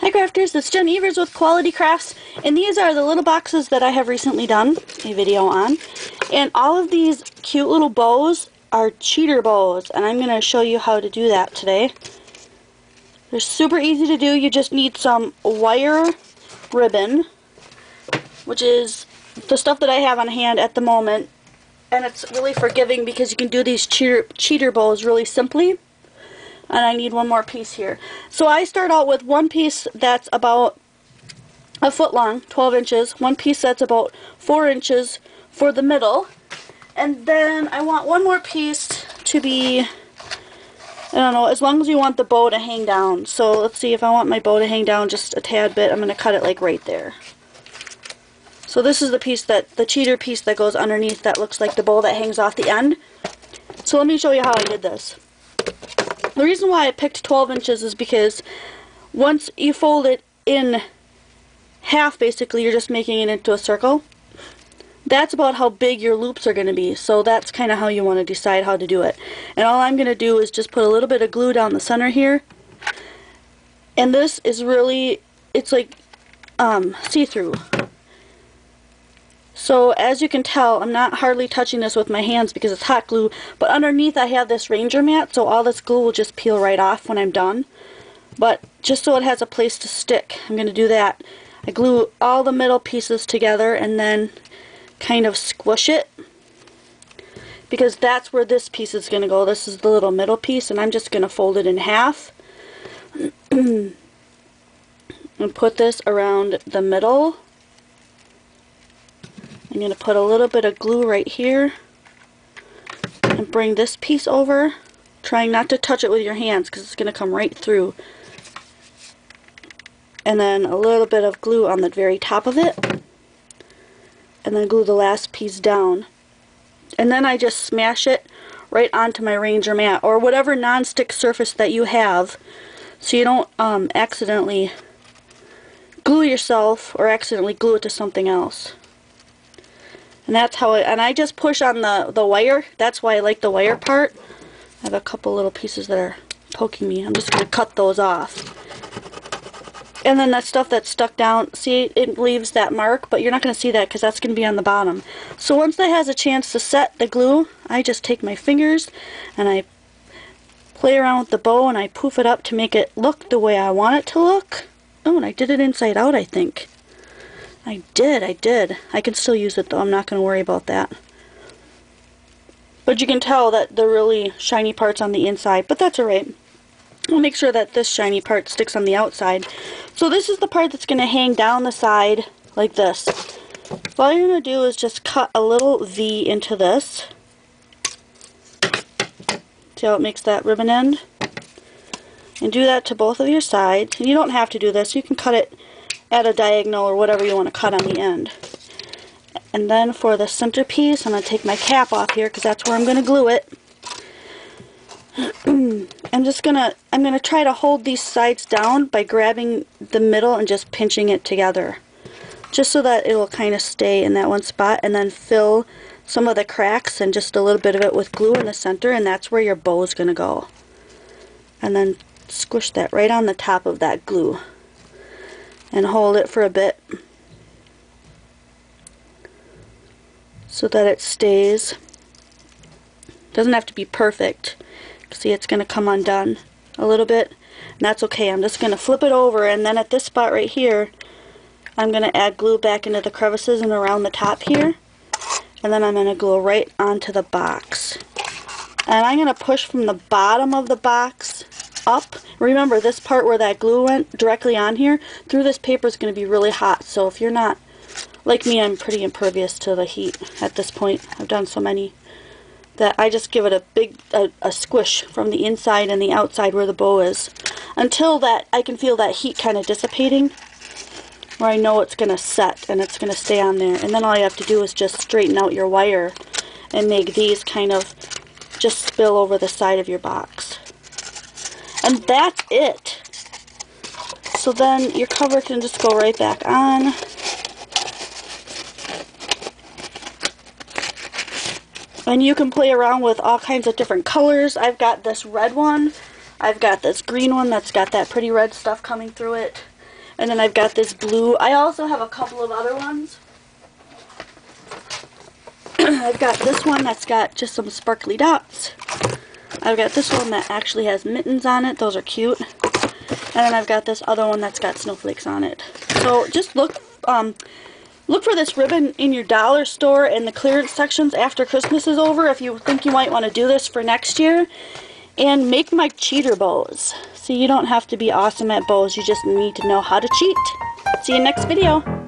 Hi crafters, it's Jen Evers with Quality Crafts, and these are the little boxes that I have recently done a video on. And all of these cute little bows are cheater bows, and I'm going to show you how to do that today. They're super easy to do. You just need some wire ribbon, which is the stuff that I have on hand at the moment, and it's really forgiving because you can do these cheater bows really simply. And I need one more piece here. So I start out with one piece that's about a foot long, 12 inches, one piece that's about 4 inches for the middle, and then I want one more piece to be, I don't know, as long as you want the bow to hang down. So let's see, if I want my bow to hang down just a tad bit, I'm going to cut it like right there. So this is the piece that, the cheater piece that goes underneath that looks like the bow that hangs off the end. So let me show you how I did this. The reason why I picked 12 inches is because once you fold it in half, basically, you're just making it into a circle. That's about how big your loops are going to be, so that's kind of how you want to decide how to do it. And all I'm going to do is just put a little bit of glue down the center here. And this is really, it's like see-through. So as you can tell, I'm not hardly touching this with my hands because it's hot glue, but underneath I have this Ranger mat, so all this glue will just peel right off when I'm done. But just so it has a place to stick, I'm going to do that. I glue all the middle pieces together and then kind of squish it, because that's where this piece is going to go. This is the little middle piece, and I'm just going to fold it in half and put this around the middle. I'm going to put a little bit of glue right here and bring this piece over, trying not to touch it with your hands because it's going to come right through. And then a little bit of glue on the very top of it, and then glue the last piece down. And then I just smash it right onto my Ranger mat or whatever non-stick surface that you have, so you don't accidentally glue yourself or accidentally glue it to something else. And that's how and I just push on the wire. That's why I like the wire part. I have a couple little pieces that are poking me. I'm just going to cut those off. And then that stuff that's stuck down, see, it leaves that mark, but you're not going to see that because that's going to be on the bottom. So once that has a chance to set the glue, I just take my fingers and I play around with the bow and I poof it up to make it look the way I want it to look. Oh, and I did it inside out, I think. I did. I can still use it though, I'm not going to worry about that. But you can tell that the really shiny part's on the inside, but that's alright. I'll make sure that this shiny part sticks on the outside. So this is the part that's going to hang down the side like this. So all you're going to do is just cut a little V into this. See how it makes that ribbon end? And do that to both of your sides. And you don't have to do this, you can cut it at a diagonal or whatever you want to cut on the end. And then for the center piece, I'm going to take my cap off here because that's where I'm going to glue it. I'm going to try to hold these sides down by grabbing the middle and just pinching it together. Just so that it will kind of stay in that one spot, and then fill some of the cracks and just a little bit of it with glue in the center, and that's where your bow is going to go. And then squish that right on the top of that glue. And hold it for a bit so that it stays. Doesn't have to be perfect. See, it's going to come undone a little bit, and that's okay. I'm just going to flip it over, and then at this spot right here, I'm going to add glue back into the crevices and around the top here, and then I'm going to glue right onto the box. And I'm going to push from the bottom of the box up. Remember, this part where that glue went directly on here, through this paper is going to be really hot, so if you're not like me, I'm pretty impervious to the heat at this point. I've done so many that I just give it a big a squish from the inside and the outside where the bow is, until that I can feel that heat kind of dissipating, where I know it's going to set and it's going to stay on there. And then all you have to do is just straighten out your wire and make these kind of just spill over the side of your box. And that's it. So then your cover can just go right back on. And you can play around with all kinds of different colors. I've got this red one. I've got this green one that's got that pretty red stuff coming through it. And then I've got this blue. I also have a couple of other ones. I've got this one that's got just some sparkly dots. I've got this one that actually has mittens on it. Those are cute. And then I've got this other one that's got snowflakes on it. So just look for this ribbon in your dollar store in the clearance sections after Christmas is over if you think you might want to do this for next year. And make my cheater bows. So you don't have to be awesome at bows, you just need to know how to cheat. See you next video.